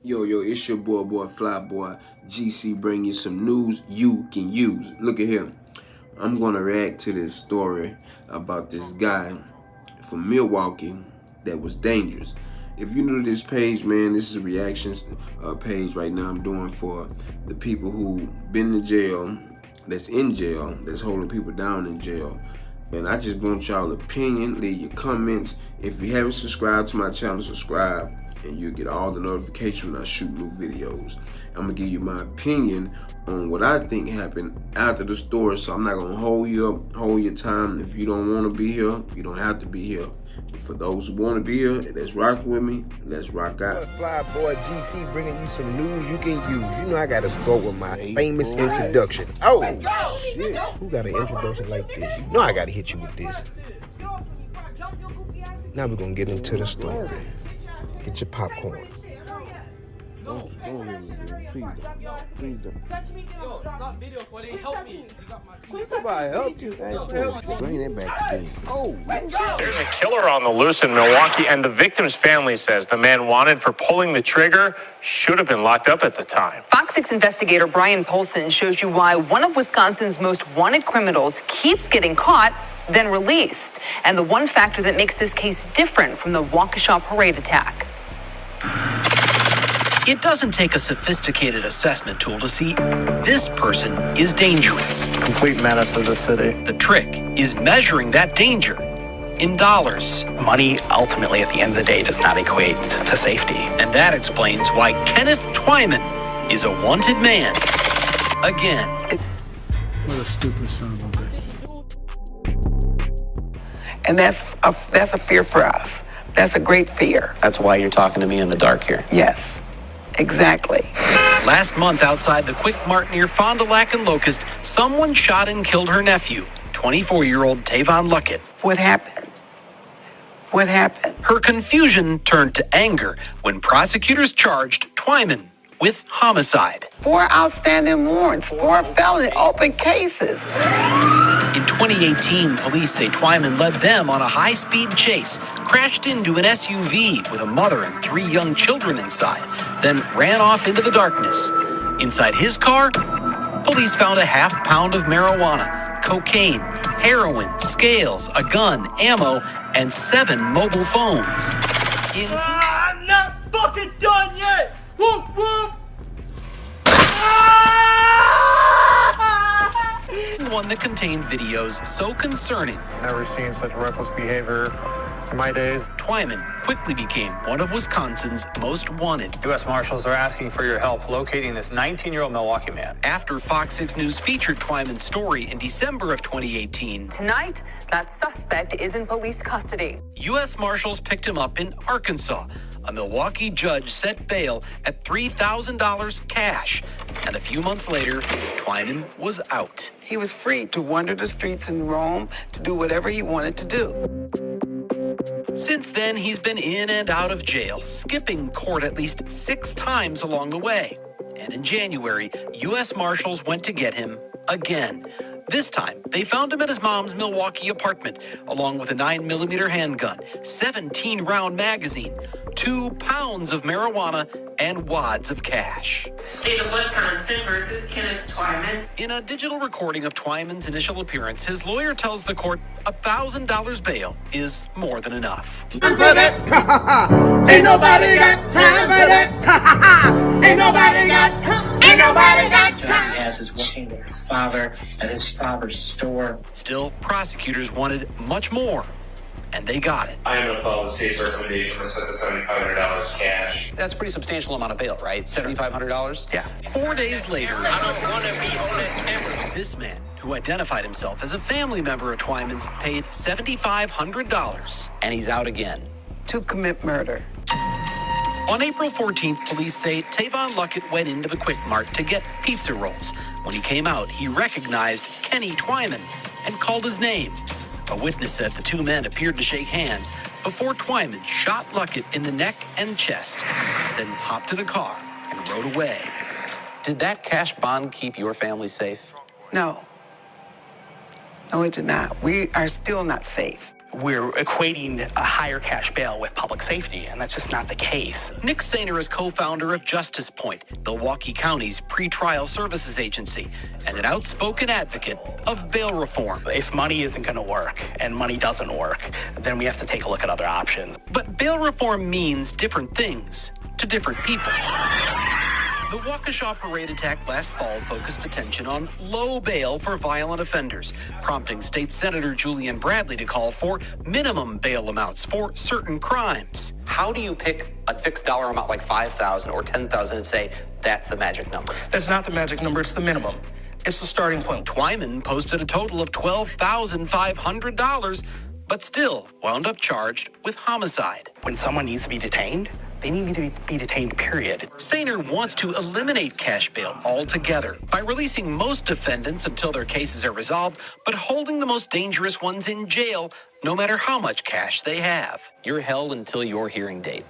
Yo, it's your boy Flyboy GC, bringing you some news you can use. Look at here. I'm gonna react to this story about this guy from Milwaukee that was dangerous. If you're new to this page, man, this is a reactions page right now I'm doing for the people who been to jail, that's in jail, that's holding people down in jail. And I just want y'all opinion, leave your comments. If you haven't subscribed to my channel, subscribe, and you'll get all the notifications when I shoot new videos. I'm gonna give you my opinion on what I think happened after the story, so I'm not gonna hold your time. If you don't wanna be here, you don't have to be here. But for those who wanna be here, let's rock with me, let's rock out. Flyboy GC bringing you some news you can use. You know I gotta start with my famous introduction. Oh, shit. Who got an introduction like this? You know I gotta hit you with this. Now we're gonna get into the story. Get your popcorn. Don't hit me, dude. Please don't. Please don't. Yo, stop video for they help me. Somebody help you. Bring that back again. Oh, There's a killer on the loose in Milwaukee, and the victim's family says the man wanted for pulling the trigger should have been locked up at the time. Fox 6 investigator Brian Polson shows you why one of Wisconsin's most wanted criminals keeps getting caught, then released, and the one factor that makes this case different from the Waukesha parade attack. It doesn't take a sophisticated assessment tool to see this person is dangerous. Complete menace of the city. The trick is measuring that danger in dollars. Money, ultimately, at the end of the day, does not equate to safety. And that explains why Kenneth Twyman is a wanted man again. What a stupid son of a bitch. And that's a fear for us. That's a great fear. That's why you're talking to me in the dark here. Yes, exactly. Last month outside the Quick Mart near Fond du Lac and Locust, someone shot and killed her nephew, 24-year-old Tavon Luckett. What happened? What happened? Her confusion turned to anger when prosecutors charged Twyman with homicide. 4 outstanding warrants, 4 felony open cases. In 2018, police say Twyman led them on a high-speed chase, crashed into an SUV with a mother and 3 young children inside, then ran off into the darkness. Inside his car, police found a half-pound of marijuana, cocaine, heroin, scales, a gun, ammo, and 7 mobile phones. I'm not fucking done yet! Whoop, whoop! One that contained videos so concerning. Never seen such reckless behavior in my days. Twyman quickly became one of Wisconsin's most wanted. U.S. Marshals are asking for your help locating this 19-year-old Milwaukee man. After Fox 6 News featured Twyman's story in December of 2018, Tonight, that suspect is in police custody. U.S. Marshals picked him up in Arkansas. A Milwaukee judge set bail at $3,000 cash. And a few months later, Twyman was out. He was free to wander the streets in Rome, to do whatever he wanted to do. Since then, he's been in and out of jail, skipping court at least 6 times along the way. And in January, U.S. Marshals went to get him again. This time, they found him at his mom's Milwaukee apartment, along with a 9mm handgun, 17-round magazine, 2 pounds of marijuana, and wads of cash. State of Wisconsin versus Kenneth Twyman. In a digital recording of Twyman's initial appearance, his lawyer tells the court $1,000 bail is more than enough. Ain't nobody got time for that. Ain't nobody got time. Ain't nobody got time. As is working with his father at his father's store. Still, prosecutors wanted much more, and they got it. I am going to follow the state's recommendation to set the $7,500 cash. That's a pretty substantial amount of bail, right? $7,500? Yeah. 4 days later, I don't want to be on that camera. this man, who identified himself as a family member of Twyman's, paid $7,500, and he's out again. To commit murder. On April 14th, police say Tavon Luckett went into the Quick Mart to get pizza rolls. When he came out, he recognized Kenny Twyman and called his name. A witness said the 2 men appeared to shake hands before Twyman shot Luckett in the neck and chest, then hopped in a car and rode away. Did that cash bond keep your family safe? No. No, it did not. We are still not safe. we're equating a higher cash bail with public safety, and that's just not the case. Nick Sainer is co-founder of Justice Point, Milwaukee County's pretrial services agency, and an outspoken advocate of bail reform. If money isn't going to work, and money doesn't work, then we have to take a look at other options. But bail reform means different things to different people. The Waukesha parade attack last fall focused attention on low bail for violent offenders, prompting State Senator Julian Bradley to call for minimum bail amounts for certain crimes. How do you pick a fixed dollar amount like $5,000 or $10,000 and say that's the magic number? That's not the magic number, it's the minimum. It's the starting point. Twyman posted a total of $12,500, but still wound up charged with homicide. When someone needs to be detained, they need to be detained, period. Sainer wants to eliminate cash bail altogether by releasing most defendants until their cases are resolved, but holding the most dangerous ones in jail no matter how much cash they have. You're held until your hearing date.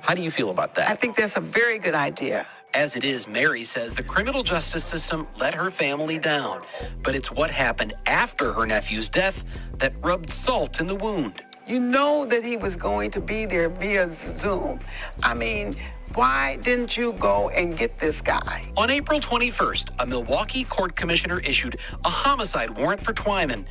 How do you feel about that? I think that's a very good idea. As it is, Mary says the criminal justice system let her family down, but it's what happened after her nephew's death that rubbed salt in the wound. You know that he was going to be there via Zoom. I mean, why didn't you go and get this guy? On April 21st, a Milwaukee court commissioner issued a homicide warrant for Twyman.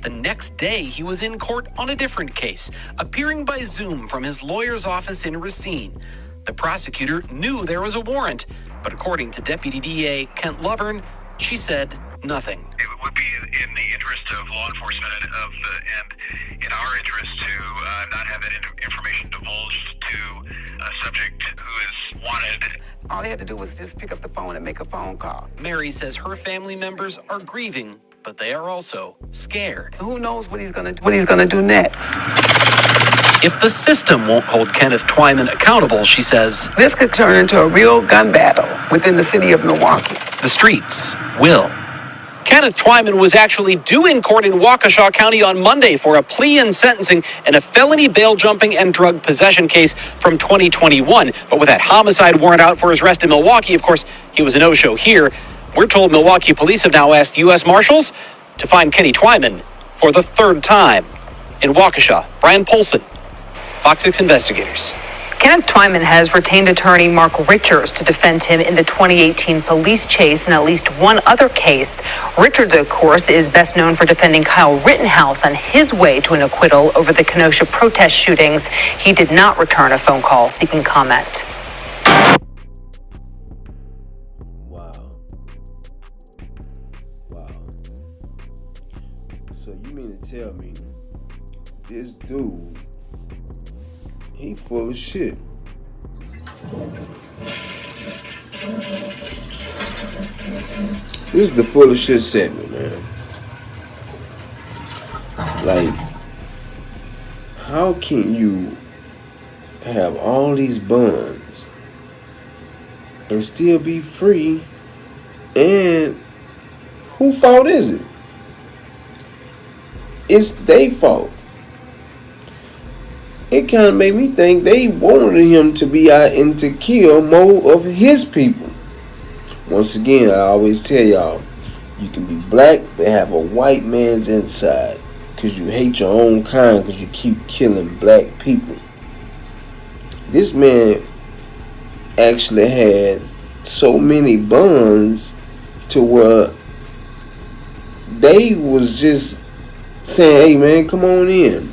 The next day, he was in court on a different case, appearing by Zoom from his lawyer's office in Racine. The prosecutor knew there was a warrant, but according to Deputy DA Kent Lovern, she said nothing. It would be in the interest of law enforcement and in our interest to not have that information divulged to a subject who is wanted. All they had to do was just pick up the phone and make a phone call. Mary says her family members are grieving, but they are also scared. Who knows what he's gonna do next? If the system won't hold Kenneth Twyman accountable, she says, this could turn into a real gun battle within the city of Milwaukee. The streets will. Kenneth Twyman was actually due in court in Waukesha County on Monday for a plea and sentencing in a felony bail jumping and drug possession case from 2021. But with that homicide warrant out for his arrest in Milwaukee, of course, he was a no-show here. We're told Milwaukee police have now asked U.S. Marshals to find Kenny Twyman for the third time. In Waukesha, Brian Polson, Fox 6 Investigators. Kenneth Twyman has retained attorney Mark Richards to defend him in the 2018 police chase and at least one other case. Richards, of course, is best known for defending Kyle Rittenhouse on his way to an acquittal over the Kenosha protest shootings. He did not return a phone call seeking comment. Wow. So you mean to tell me this dude, he full of shit? This is the full of shit segment, man. Like, how can you have all these buns and still be free? And whose fault is it? It's their fault. It kind of made me think they wanted him to be out and to kill more of his people. Once again, I always tell y'all, you can be black but have a white man's inside because you hate your own kind because you keep killing black people. This man actually had so many buns to where they was just saying, hey man, come on in.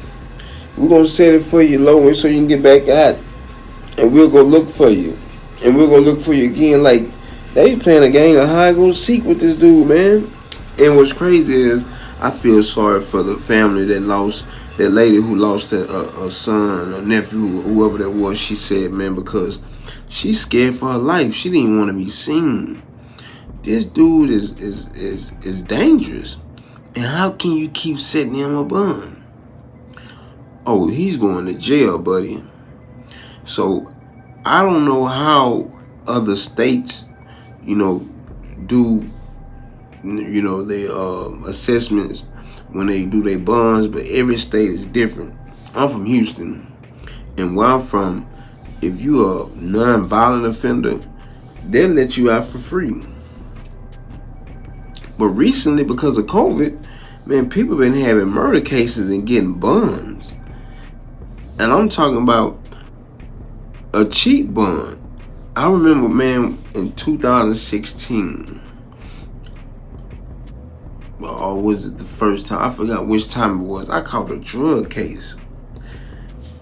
We're going to set it for you lower so you can get back out. And we'll go look for you. And we're going to look for you again. Like, they playing a game of hide go seek with this dude, man. And what's crazy is I feel sorry for the family that lost, that lady who lost a son, a nephew, whoever that was. She said, man, because she's scared for her life. She didn't even want to be seen. This dude is dangerous. And how can you keep setting him a bun? Oh, he's going to jail, buddy. So, I don't know how other states, do, their assessments when they do their bonds, but every state is different. I'm from Houston, and where I'm from, if you're a non-violent offender, they'll let you out for free. But recently, because of COVID, Man, people been having murder cases and getting bonds. And I'm talking about a cheap bond. I remember, man, in 2016, or was it the first time? I forgot which time it was. I caught a drug case.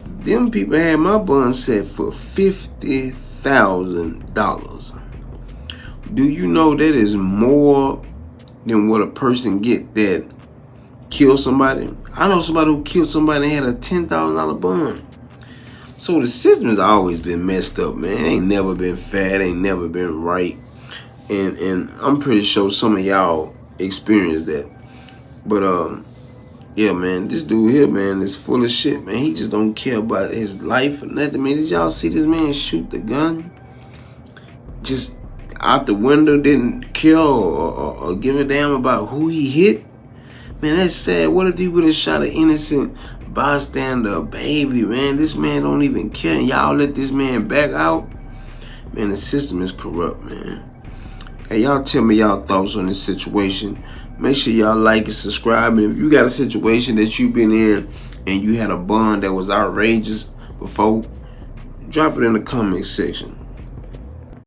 Them people had my bond set for $50,000. Do you know that is more than what a person get that killed somebody? I know somebody who killed somebody and had a $10,000 bond. So the system has always been messed up, man. It ain't never been fair. It ain't never been right. And I'm pretty sure some of y'all experienced that. But yeah, man, this dude here, man, is full of shit, man. He just don't care about his life or nothing, man. Did y'all see this man shoot the gun? Just out the window, didn't kill or give a damn about who he hit? Man, that's sad. What if he would have shot an innocent bystander, a baby, man? This man don't even care. Y'all let this man back out? Man, the system is corrupt, man. Hey, y'all tell me y'all thoughts on this situation. Make sure y'all like and subscribe. And if you got a situation that you've been in and you had a bond that was outrageous before, drop it in the comment section.